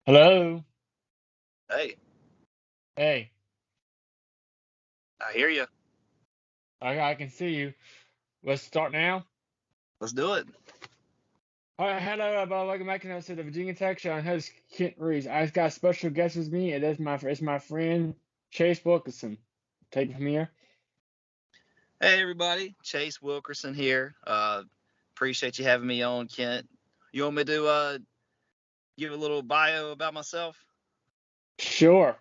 Hello. Hey, Hey, I hear you. I can see you. Let's start now. Let's do it. All right, hello, welcome back to the Virginia Tech Show. I'm host Kent Reese. I've got a special guest with me, and it's my friend Chase Wilkinson. Take it from here. Hey, everybody. Chase Wilkerson here. Appreciate you having me on, Kent. You want me to give a little bio about myself? Sure.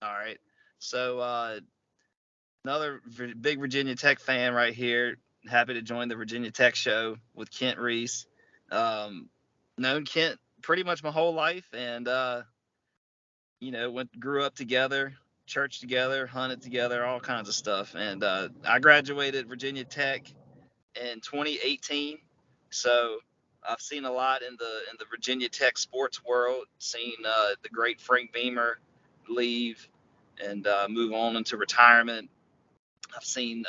All right. So, another big Virginia Tech fan right here. Happy to join the Virginia Tech Show with Kent Reese. Um, Known Kent pretty much my whole life, and grew up together, church together, hunted together, all kinds of stuff. And I graduated Virginia Tech in 2018. So I've seen a lot in the Virginia Tech sports world. Seen the great Frank Beamer leave and move on into retirement. I've seen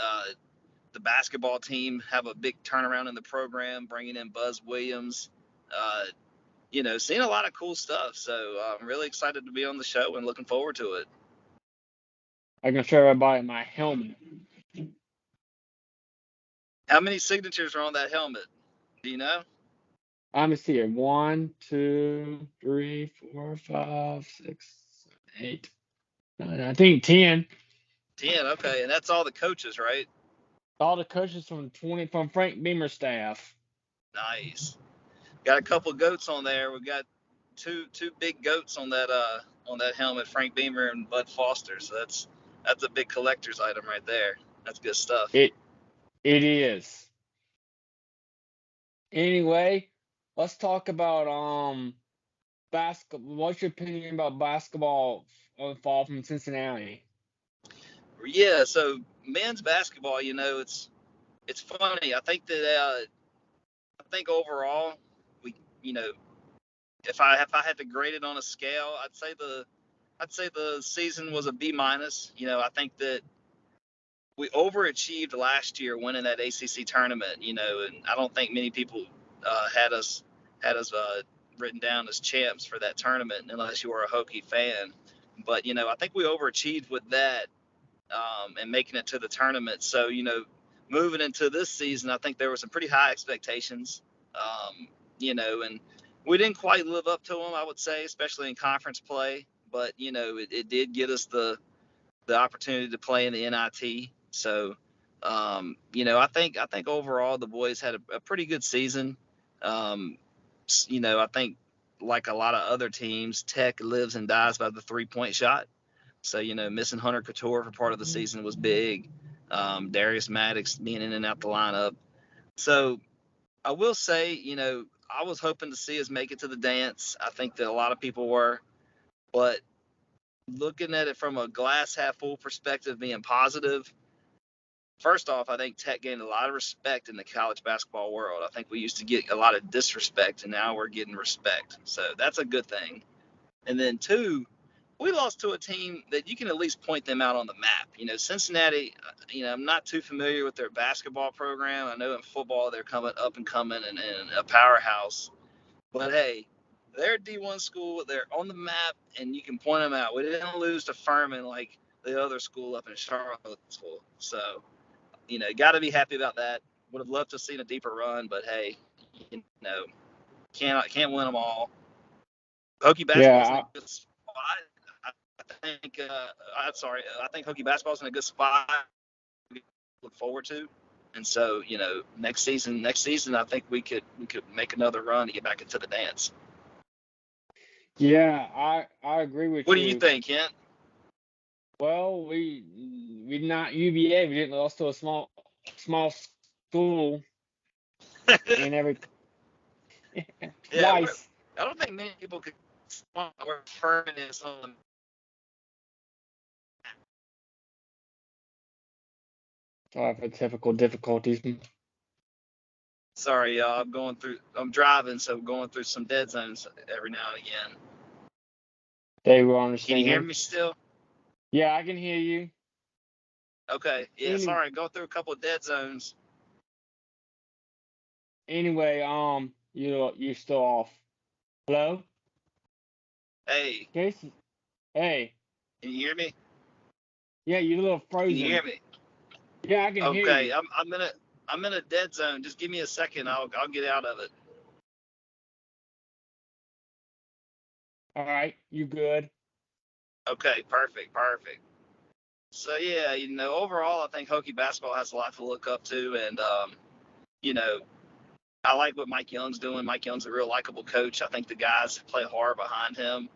the basketball team have a big turnaround in the program, bringing in Buzz Williams. Uh, Seeing a lot of cool stuff. So I'm really excited to be on the show and looking forward to it. I'm gonna show everybody my helmet. How many signatures are on that helmet? Do you know? I'm gonna see here. 1, 2, 3, 4, 5, 6, 7, 8, 9. I think 10. 10. Okay, and that's all the coaches, right? All the coaches from Frank Beamer's staff. Nice. Got a couple goats on there. We've got two big goats on that helmet, Frank Beamer and Bud Foster. So that's a big collector's item right there. That's good stuff. It it is. Anyway, let's talk about basketball. What's your opinion about basketball fall from Cincinnati? Yeah. So men's basketball, it's funny. I think overall we you know if I had to grade it on a scale, I'd say the season was a B minus. I think that we overachieved last year winning that ACC tournament. And I don't think many people had us written down as champs for that tournament unless you were a Hokie fan. But I think we overachieved with that and making it to the tournament. So moving into this season, I think there were some pretty high expectations. And we didn't quite live up to them, I would say, especially in conference play. But it did get us the opportunity to play in the NIT. So, I think overall the boys had a pretty good season. Um, I think like a lot of other teams, Tech lives and dies by the 3-point shot. So, missing Hunter Couture for part of the season was big. Darius Maddox being in and out the lineup. So I will say, I was hoping to see us make it to the dance. I think that a lot of people were, but looking at it from a glass half full perspective, being positive, first off, I think Tech gained a lot of respect in the college basketball world. I think we used to get a lot of disrespect, and now we're getting respect. So that's a good thing. And then two, we lost to a team that you can at least point them out on the map. Cincinnati, I'm not too familiar with their basketball program. I know in football they're coming up and coming and a powerhouse. But hey, they're a D1 school. They're on the map, and you can point them out. We didn't lose to Furman like the other school up in Charlottesville. So, got to be happy about that. Would have loved to have seen a deeper run, but hey, can't win them all. Hokie basketball's in Yeah, a good spot. I think. I think Hokie basketball's in a good spot. To look forward to. And so, next season, I think we could make another run to get back into the dance. yeah, I agree with What do you you. think, Kent? Well, we not UVA. We didn't lost to a small school and every Yeah, twice. I don't think many people could spot where Furman is on the. Sorry for typical difficulties. Sorry, y'all. I'm driving, so going through some dead zones every now and again. They will Can you hear understand. me still? Yeah, I can hear you. Okay. Yeah. Any Sorry, going through a couple of dead zones. anyway, you're still off. Hello. Hey, Casey, hey, can you hear me? yeah, you're a little Can you frozen. hear me? Yeah, I can hear Okay, you. I'm in a dead zone. Just give me a second. I'll get out of it. All right, you good? Okay, perfect, perfect. So yeah, overall, I think Hokie basketball has a lot to look up to, and you know, I like what Mike Young's doing. Mike Young's a real likable coach. I think the guys play hard behind him.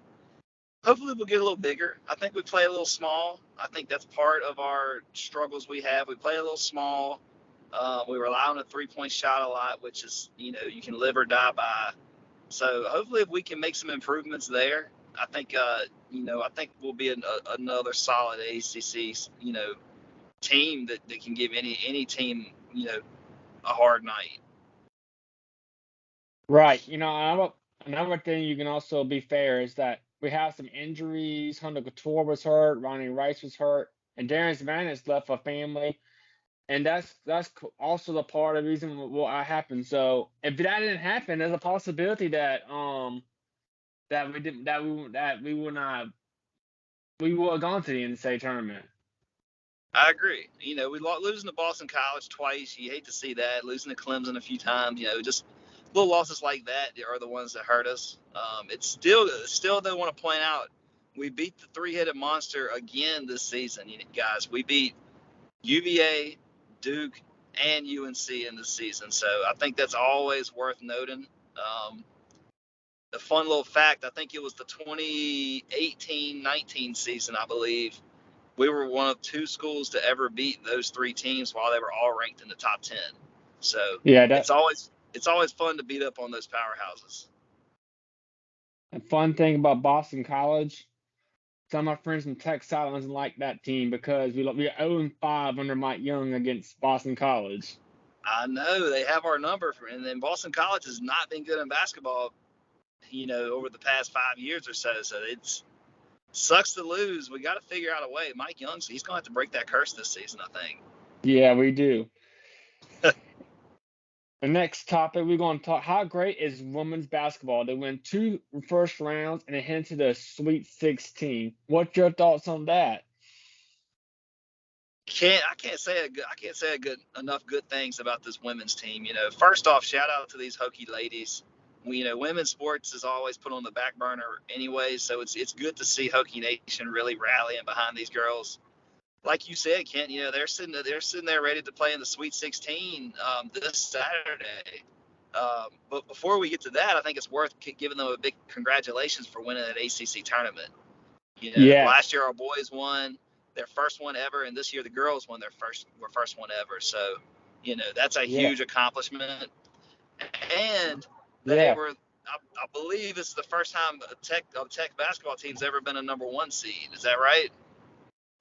Hopefully, we'll get a little bigger. I think we play a little small. I think that's part of our struggles we have. We play a little small. We rely on a 3-point shot a lot, which is, you can live or die by. So hopefully, if we can make some improvements there, I think, I think we'll be another solid ACC, team that can give any team, a hard night. Right. Another thing you can also be fair is that we have some injuries. Hunter Couture was hurt. Ronnie Rice was hurt, and Darius Vannis left for family, and also the part of the reason what happened. So if that didn't happen, there's a possibility that we didn't that we would not we would have gone to the NCAA tournament. I agree. We losing to Boston College twice. You hate to see that. Losing to Clemson a few times. Just little losses like that are the ones that hurt us. It's still though, want to point out we beat the three-headed monster again this season, guys. We beat UVA, Duke, and UNC in this season. So I think that's always worth noting. The fun little fact, I think it was the 2018-19 season, I believe. We were one of two schools to ever beat those three teams while they were all ranked in the top 10. So Yeah, it's always fun to beat up on those powerhouses. the fun thing about Boston College. Some of my friends from Texas Islands like that team because we 0-5 under Mike Young against Boston College. I know they have our number, and then Boston College has not been good in basketball, over the past 5 years or so. So it's sucks to lose. We got to figure out a way. Mike Young, he's going to have to break that curse this season, I think. Yeah, we do. The next topic we're going to talk: how great is women's basketball? They win 2 first rounds and they head to the Sweet 16. What's your thoughts on that? I can't say enough good things about this women's team. First off, shout out to these Hokie ladies. Women's sports is always put on the back burner anyway, so it's good to see Hokie Nation really rallying behind these girls. Like you said, Kent, they're sitting there ready to play in the Sweet 16 this Saturday. But before we get to that, I think it's worth giving them a big congratulations for winning that ACC tournament. Last Yes. year our boys won their first one ever, and this year the girls won their first one ever. So, that's a Yeah. huge accomplishment. And they Yeah. were, I believe, this is the first time a tech basketball team's ever been a number one seed. Is that right?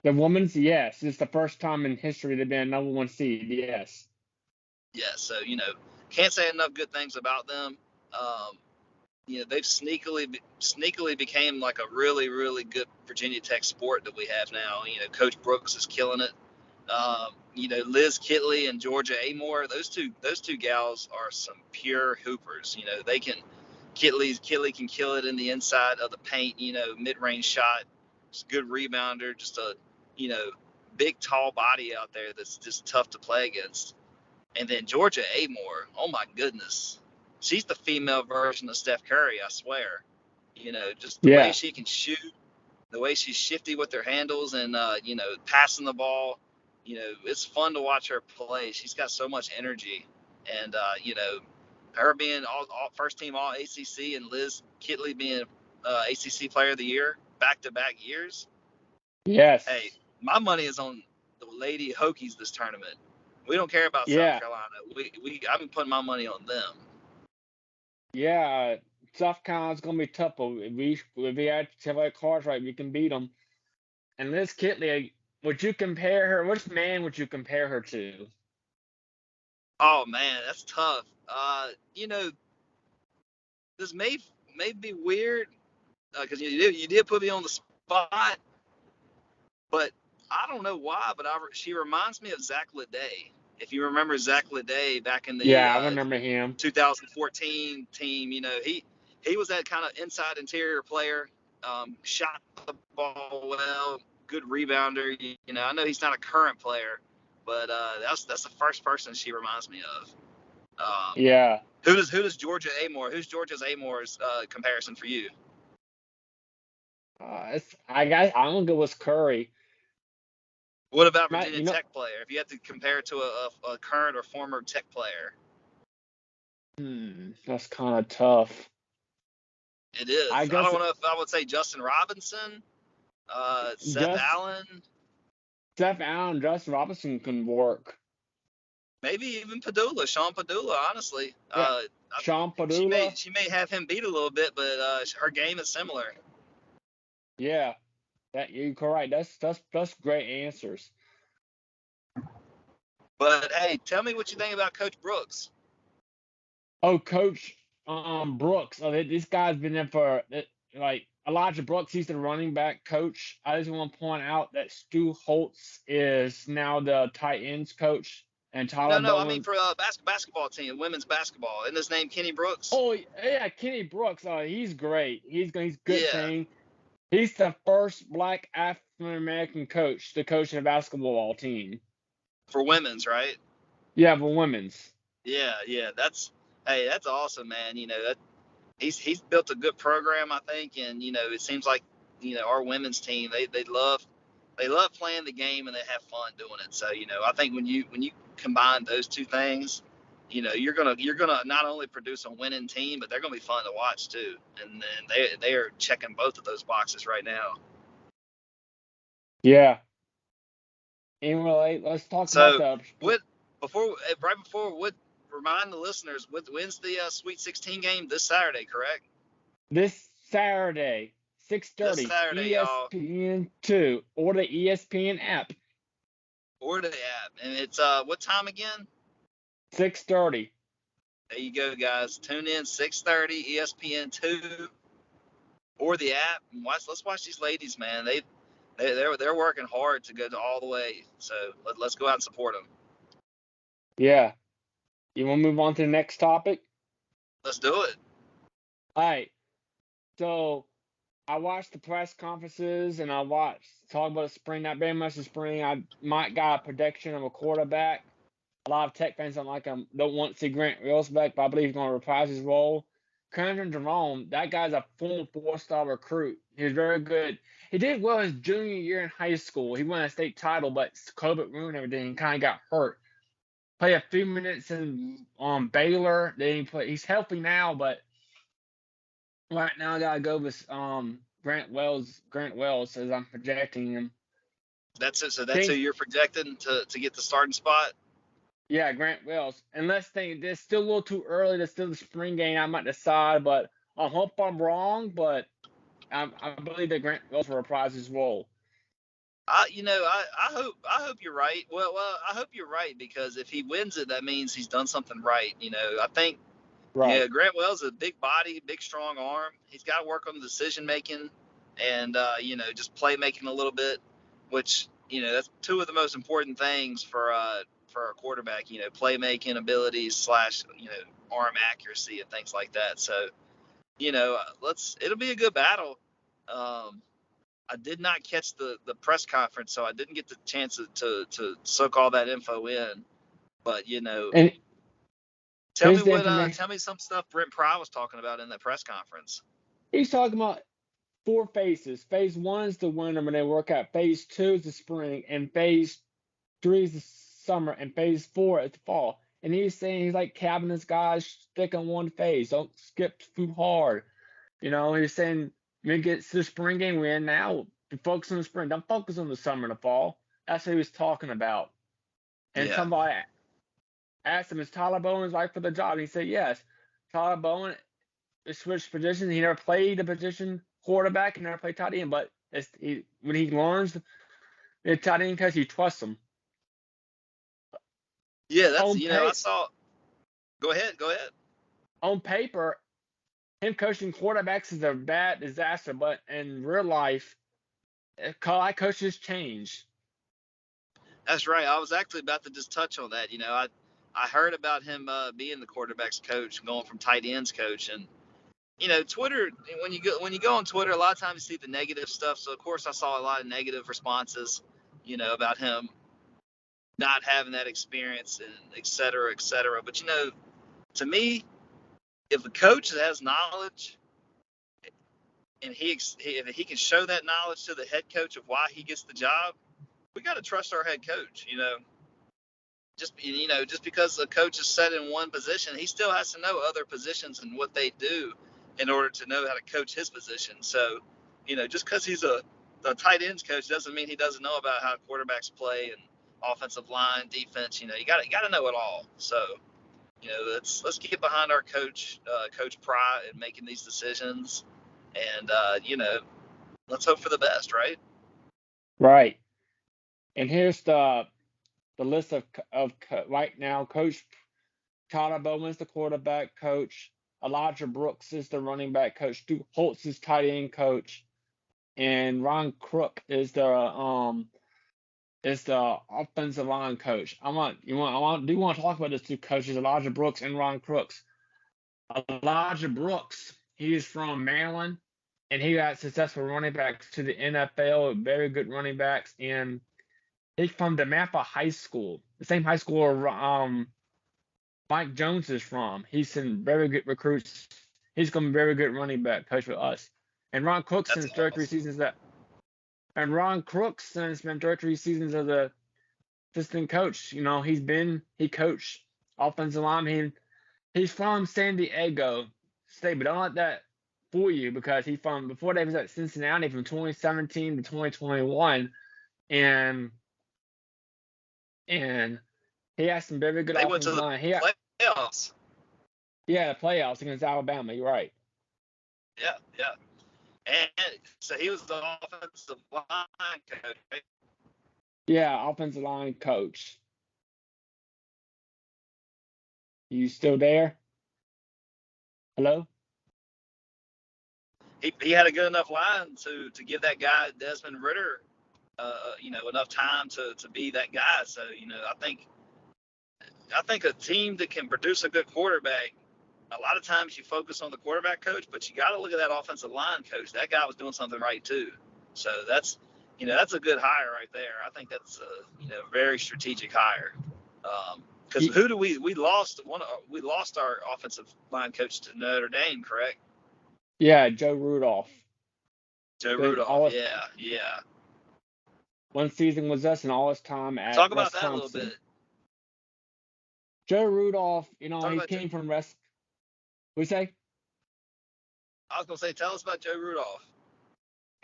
The women's, yes. It's the first time in history they've been a number one seed. Yes. Yeah. So, can't say enough good things about them. They've sneakily became like a really, really good Virginia Tech sport that we have now. Coach Brooks is killing it. Liz Kitley and Georgia Amore, those two gals are some pure hoopers. They can Kitley can kill it in the inside of the paint. Mid-range shot, just a good rebounder, just a you know big tall body out there that's just tough to play against. And then Georgia Amore, oh my goodness, she's the female version of Steph Curry, I swear. Just the way Yeah. she can shoot, the way she's shifty with her handles, and passing the ball. It's fun to watch her play. She's got so much energy, and her being all first team All ACC and Liz Kitley being ACC Player of the Year back-to-back years. Hey, Yes. my money is on the Lady Hokies this tournament. We don't care about South Yeah. Carolina. I've been putting my money on them. Yeah. South Carolina's gonna be tough, but if we had to play cards right, we can beat them. And Liz Kitley, would you compare her? Which man would you compare her to? Oh man, that's tough. This may be weird because you did put me on the spot, but I don't know why, but she reminds me of Zach Leday. If you remember Zach Leday back in the Yeah, I remember him. 2014 team, he was that kind of inside interior player. shot the ball well, good rebounder. I know he's not a current player, but that's the first person she reminds me of. Yeah. Who's Georgia Amore? Who's Georgia's Amore's comparison for you? I guess I'm gonna go with Curry. What about Matt, Virginia Tech player? If you had to compare it to a current or former Tech player, that's kind of tough. it is. I I guess don't know if I would say Justin Robinson, Seth just Allen, Steph Allen, Justin Robinson can work. maybe even Padula, Sean Padula. Honestly, Yeah, Sean she may Padula. she may have him beat a little bit, but her game is similar. Yeah, that you're correct. That's great answers. But hey, tell me what you think about Coach Brooks. Oh, Coach Brooks. Oh, this guy's been there for like Elijah Brooks. He's the running back coach. I just want to point out that Stu Holtz is now the tight ends coach, and Tyler No, I mean Bowen. for basketball team, women's basketball. Isn't his name Kenny Brooks? Oh yeah, Kenny Brooks. Oh, he's great. He's good Yeah, thing. He's the first black African American coach to coach a basketball team. for women's, right? Yeah, for women's. Yeah. That's awesome, man. That he's built a good program, I think, and it seems like our women's team they love playing the game and they have fun doing it. So I think when you combine those two things, you're gonna not only produce a winning team, but they're gonna be fun to watch too. And then they are checking both of those boxes right now. Yeah. Anyway, let's talk about So the. what right before what remind the listeners when's the Sweet 16 game this Saturday, correct? This Saturday, This 6:30, Saturday, y'all. ESPN2 or the ESPN app. Or the app. And it's what time again? 6:30. There you go, guys. Tune in 6:30 ESPN2 or the app and let's watch these ladies, man. They're working hard to go to all the way. So let's go out and support them. Yeah. You want to move on to the next topic? Let's do it. All right. So I watched the press conferences and I watched talk about the spring. Not very much the spring. I might got a prediction of a quarterback. A lot of Tech fans don't like him. Don't want to see Grant Wills back, but I believe he's going to reprise his role. Kendrick Jerome, that guy's a former four-star recruit. He was very good. He did well his junior year in high school. He won a state title, but COVID ruined everything. He kind of got hurt. Played a few minutes in Baylor. Then he play. He's healthy now, but right now I gotta go with Grant Wells. Grant Wells as I'm projecting him. That's it. So that's who you're projecting to get the starting spot. Yeah, Grant Wells. Unless it's still a little too early. There's still the spring game. I might decide, but I hope I'm wrong. But I believe that Grant Wells will reprise his role. I hope you're right. Well, I hope you're right because if he wins it, that means he's done something right. I think Right. Grant Wells is a big body, big strong arm. He's got to work on the decision making and just play making a little bit, which that's two of the most important things for a quarterback. Play making abilities / arm accuracy and things like that. So it'll be a good battle. I did not catch the press conference, so I didn't get the chance to soak all that info in. But And tell me information. tell me some stuff Brent Pry was talking about in that press conference. He's talking about 4 phases. Phase 1 is the winter when they work out. Phase 2 is the spring, and phase 3 is the summer, and phase 4 is the fall. And he's saying he's like capping his guys, stick on one phase. Don't skip too hard. He's saying when we get to the spring game we're in now, focus on the spring. Don't focus on the summer and the fall. That's what he was talking about. And Yeah. somebody asked him, is Tyler Bowen right for the job? And he said, yes. Tyler Bowen switched positions. He never played the position quarterback. He never played tight end. But when he learns the tight end because he trusts him. Yeah, that's I saw. Go ahead. On paper, him coaching quarterbacks is a bad disaster, but in real life, coaches change. That's right. I was actually about to just touch on that. I heard about him being the quarterback's coach, going from tight ends coach, and Twitter, when you go on Twitter, a lot of times you see the negative stuff. So of course I saw a lot of negative responses, about him not having that experience and et cetera, et cetera. But to me, if a coach has knowledge and if he can show that knowledge to the head coach of why he gets the job, we got to trust our head coach. Just because a coach is set in one position, he still has to know other positions and what they do in order to know how to coach his position. So, just because he's a tight ends coach doesn't mean he doesn't know about how quarterbacks play and offensive line, defense. You got to know it all. So, let's get behind our coach, Coach Pry, in making these decisions, and let's hope for the best, right? Right. And here's the list of right now. Coach Tyler Bowman's the quarterback coach. Elijah Brooks is the running back coach. Duke Holtz is tight end coach, and Ron Crook is the offensive line coach. I do want to talk about those two coaches, Elijah Brooks and Ron Crooks. Elijah Brooks, he's from Maryland, and he got successful running backs to the NFL, very good running backs, and he's from DeMatha High School, the same high school where Mike Jones is from. He's some very good recruits. He's going to be a very good running back coach for us. And Ron Crooks That's since 33 awesome. seasons Ron Crooks since been 33 seasons as a assistant coach. He coached offensive line. He's from San Diego State, but don't let that fool you because before they was at Cincinnati from 2017 to 2021, and he has some very good They went to offensive the line. playoffs. Yeah, playoffs against Alabama. You're right. Yeah, yeah. And so he was the offensive line coach, right? Yeah, offensive line coach. You still there? Hello? He had a good enough line to give that guy Desmond Ritter, enough time to be that guy. So I think a team that can produce a good quarterback, a lot of times you focus on the quarterback coach, but you got to look at that offensive line coach. That guy was doing something right too. So that's a good hire right there. I think that's a very strategic hire. Because who do we lost our offensive line coach to Notre Dame, correct? Yeah, Joe Rudolph. Joe Rudolph. Yeah, yeah. One season was us and all his time at Talk about that a little Wisconsin. bit. Joe Rudolph, Talk he about came from we say? I was gonna say, tell us about Joe Rudolph.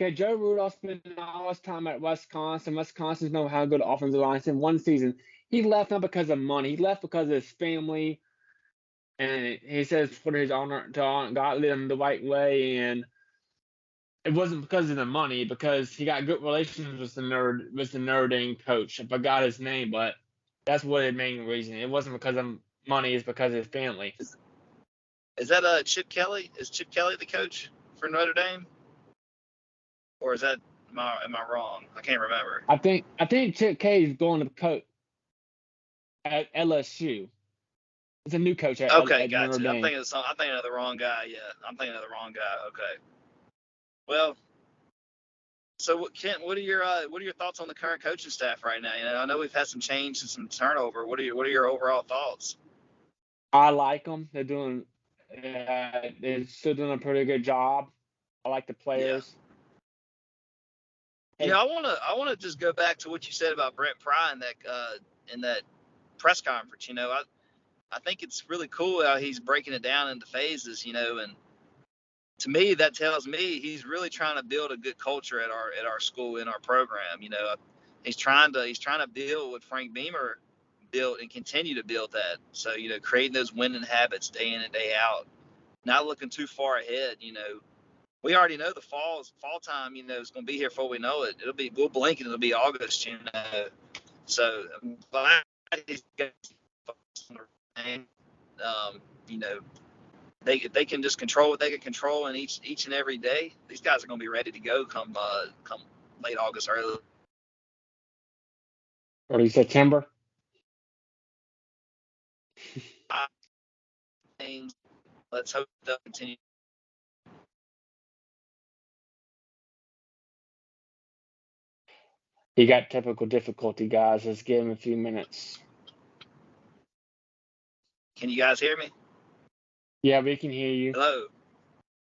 Okay, Joe Rudolph spent all his time at Wisconsin. Wisconsin's know how good offensive line. In one season, he left not because of money. He left because of his family, and he says for his honor to God led him the right way, and it wasn't because of the money, because he got good relations with the Notre Dame coach. I forgot his name, but that's what the main reason. It wasn't because of money; it's because of his family. Is that Chip Kelly? Is Chip Kelly the coach for Notre Dame, or is that am I wrong? I can't remember. I think Chip K is going to coach at LSU. It's a new coach Okay, at Notre gotcha. I'm Dame. thinking of the wrong guy. Yeah, I'm thinking of the wrong guy. Okay. Well, so Kent, what are your thoughts on the current coaching staff right now? I know we've had some change and some turnover. What are your overall thoughts? I like them. They're still doing a pretty good job. I like the Yeah. players. I wanna just go back to what you said about Brent Pry in that press conference. I think it's really cool how he's breaking it down into phases. And to me, that tells me he's really trying to build a good culture at our school, in our program. He's trying to build what Frank Beamer built and continue to build that. So creating those winning habits day in and day out, not looking too far ahead. We already know the fall time. Is going to be here before we know it. We'll blink and it'll be August. So I'm glad he's got you know, they can just control what they can control, and each and every day, these guys are going to be ready to go come late August, Early September. things. Let's hope they'll continue He got typical difficulty, guys. Let's give him a few minutes. Can you guys hear me? Yeah, we can hear you. Hello.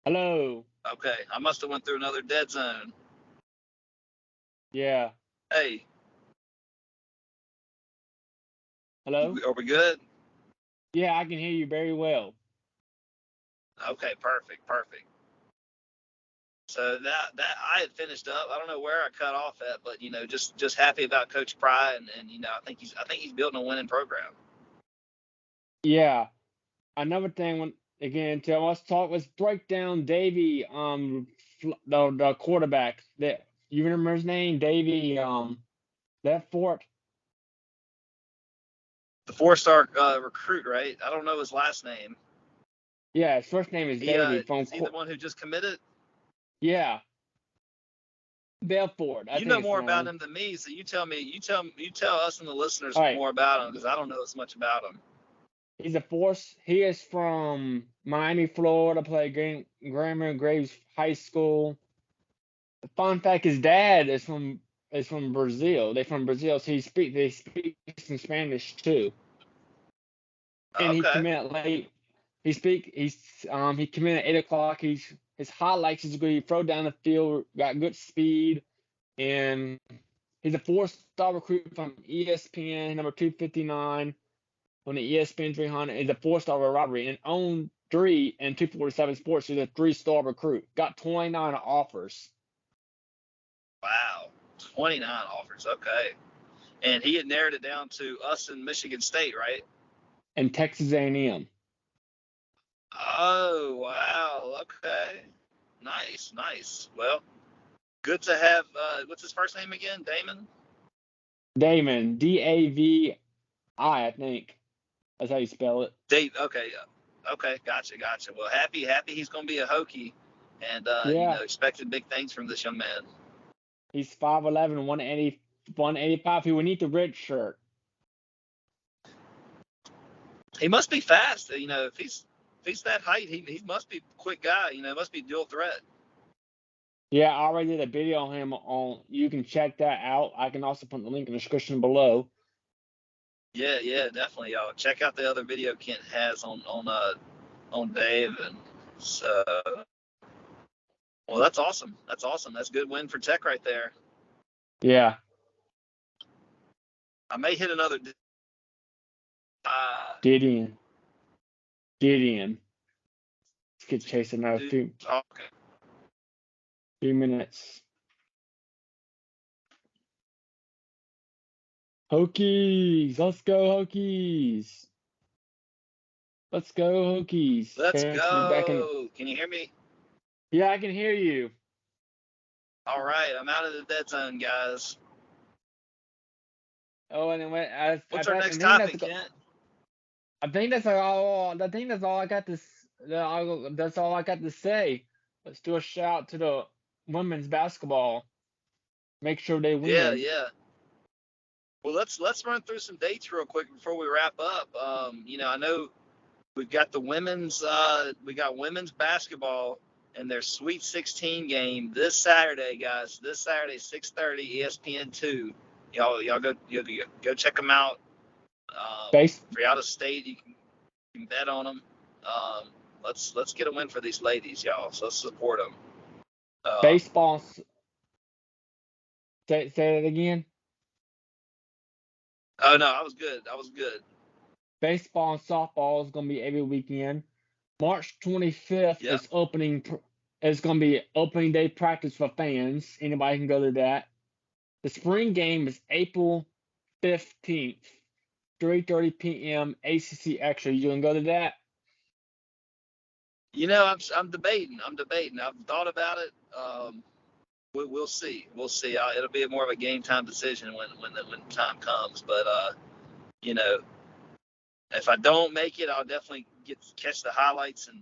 Hello. Okay, I must have went through another dead zone. Yeah. Hey, Hello? are we good? Yeah, I can hear you very well. Okay, perfect. So that I had finished up. I don't know where I cut off at, but just happy about Coach Pry, and I think he's building a winning program. Yeah. Another thing, let's break down Davy, the quarterback. That you remember his name, Davy, Belfort. The 4-star recruit, right? I don't know his last name. Yeah, his first name is Davy Is he the one who just committed? Yeah, Belfort. I You think know it's more about pronounced. him than me, so you tell us and the listeners All right, more about him because I don't know as much about him. he's a force. He is from Miami, Florida. Played Grammar Graves High School. The fun fact: his dad is from Brazil. They're from Brazil, so they speak some Spanish too. And he Okay. committed late. He committed at 8 o'clock. His highlights is good. He throw down the field, got good speed, and he's a 4-star recruit from ESPN, number 259 on the ESPN 300. He's a 4-star robbery and owned 3 and 247 Sports. He's a 3-star recruit. Got 29 offers. Wow. 29 offers. Okay. And he had narrowed it down to us in Michigan State, right? And Texas A&M. Oh, wow. Okay. Nice. Well, good to have. What's his first name again? Damon. Damon, Davi, I think. That's how you spell it. Dave. Okay. Okay. Gotcha. Well, happy he's going to be a Hokie, and Yeah, expecting big things from this young man. he's 5'11", 185. He would need the red shirt. He must be fast. If he's that height, he must be a quick guy. Must be dual threat. Yeah, I already did a video on him. You can check that out. I can also put the link in the description below. Yeah, definitely, y'all. Check out the other video Kent has on Dave, and so. Well, that's awesome. That's a good win for Tech right there. Yeah. I may hit another. Gideon. Let's get chased another few minutes. Hokies. Let's go, Hokies. Let's go, Hokies. Let's Parents will be back in. go. Can you hear me? Yeah, I can hear you. All right, I'm out of the dead zone, guys. Oh, and then What's our next topic, Kent? I think that's all. I think that's all I got to. That's all I got to say. Let's do a shout to the women's basketball. Make sure they Yeah. win. Well, let's run through some dates real quick before we wrap up. I know we've got women's basketball and their Sweet 16 game this Saturday, guys. This Saturday, 6:30, ESPN2. Y'all go check them out. Base If you're out of state, you can bet on them. Let's get a win for these ladies, y'all. So let's support them. baseball. Say that again. Oh no, I was good. Baseball and softball is gonna be every weekend. March 25th Yep. is gonna be opening day practice for fans. Anybody can go to that. The spring game is April 15th, 3:30 p.m. ACC Extra. You gonna go to that? I'm debating. I've thought about it. We'll see. It'll be more of a game time decision when time comes. But if I don't make it, I'll definitely catch the highlights and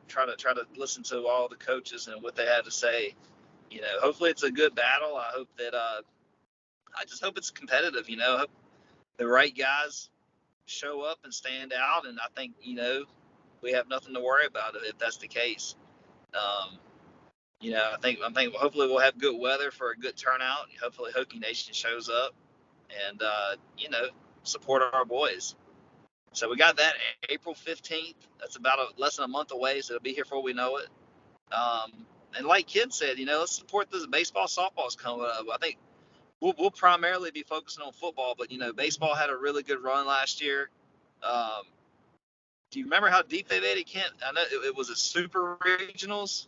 try to listen to all the coaches and what they have to say. Hopefully it's a good battle. I hope that I just hope it's competitive. I hope the right guys show up and stand out, and I think we have nothing to worry about if that's the case. I think hopefully we'll have good weather for a good turnout. Hopefully Hokie Nation shows up and support our boys. So we got that April 15th. That's about less than a month away, so it'll be here before we know it. And like Kid said, let's support this baseball, softball's coming up. I think we'll primarily be focusing on football, but baseball had a really good run last year. Do you remember how deep they made it, Kent? I know it was a super regionals.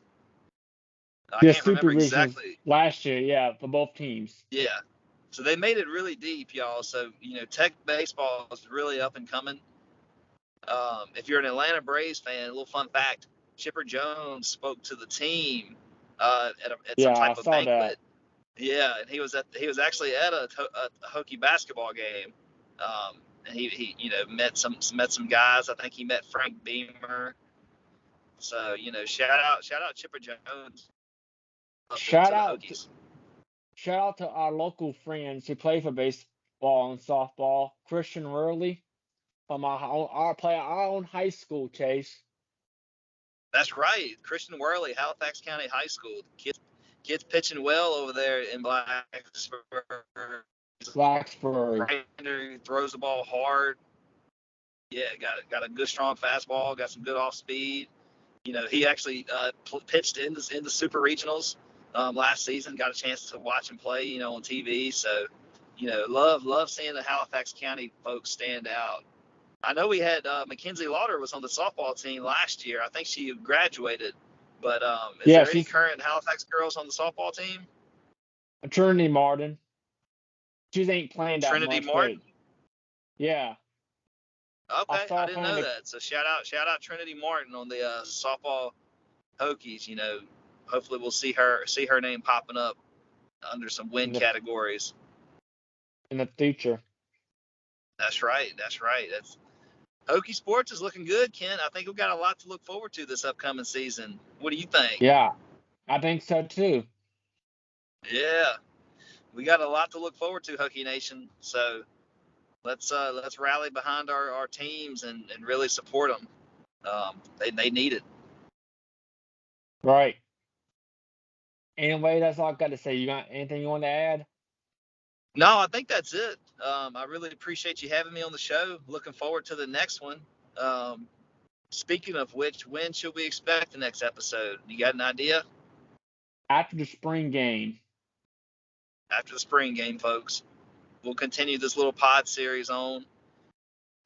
I Yeah, can't super remember regionals exactly. last year, yeah, for both teams. Yeah. So they made it really deep, y'all. So, Tech baseball is really up and coming. If you're an Atlanta Braves fan, a little fun fact: Chipper Jones spoke to the team at some Yeah, I type of saw that. banquet. Yeah, and he was actually at a Hokie basketball game, and he met some guys. I think he met Frank Beamer. So shout out Chipper Jones Shout to the out Hokies. Shout out to our local friends who play for baseball and softball. Christian Worley from our own high school, Chase. That's right, Christian Worley, Halifax County High School. Kids pitching well over there in Blacksburg. Blacksburg. Grinder throws the ball hard. Yeah, got a good strong fastball. Got some good off speed. He actually pitched in the super regionals last season. Got a chance to watch him play, on TV. So, love seeing the Halifax County folks stand out. I know we had Mackenzie Lauder was on the softball team last year. I think she graduated. But is Yeah, there any she's current Halifax girls on the softball team? Trinity Martin. She ain't playing that Trinity much, but Martin. yeah, I Okay, I saw didn't her in know the that. So shout out Trinity Martin on the softball Hokies. Hopefully we'll see her name popping up under some in win the categories. in the future. That's right. That's Hokie sports is looking good, Ken. I think we've got a lot to look forward to this upcoming season. What do you think? Yeah, I think so too. Yeah, we got a lot to look forward to, Hokie Nation. So let's rally behind our teams and really support them. They need it. Right. Anyway, that's all I got to say. You got anything you want to add? No, I think that's it. I really appreciate you having me on the show. Looking forward to the next one. Um, Speaking of which, when should we expect the next episode? You got an idea? After the spring game. After the spring game, folks. We'll continue this little pod series on.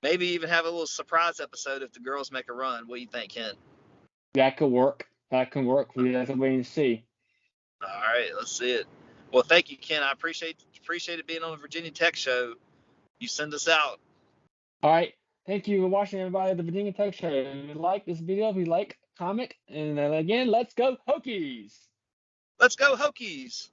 Maybe even have a little surprise episode if the girls make a run. What do you think, Ken? That could work. That can work. We have to wait and see. All right, let's see it. Well, thank you, Ken. I appreciate it being on the Virginia Tech Show. You send us out. All right. Thank you for watching, everybody. The Virginia Tech Show. If you like this video, if you like, comment, and then again, let's go Hokies! Let's go, Hokies!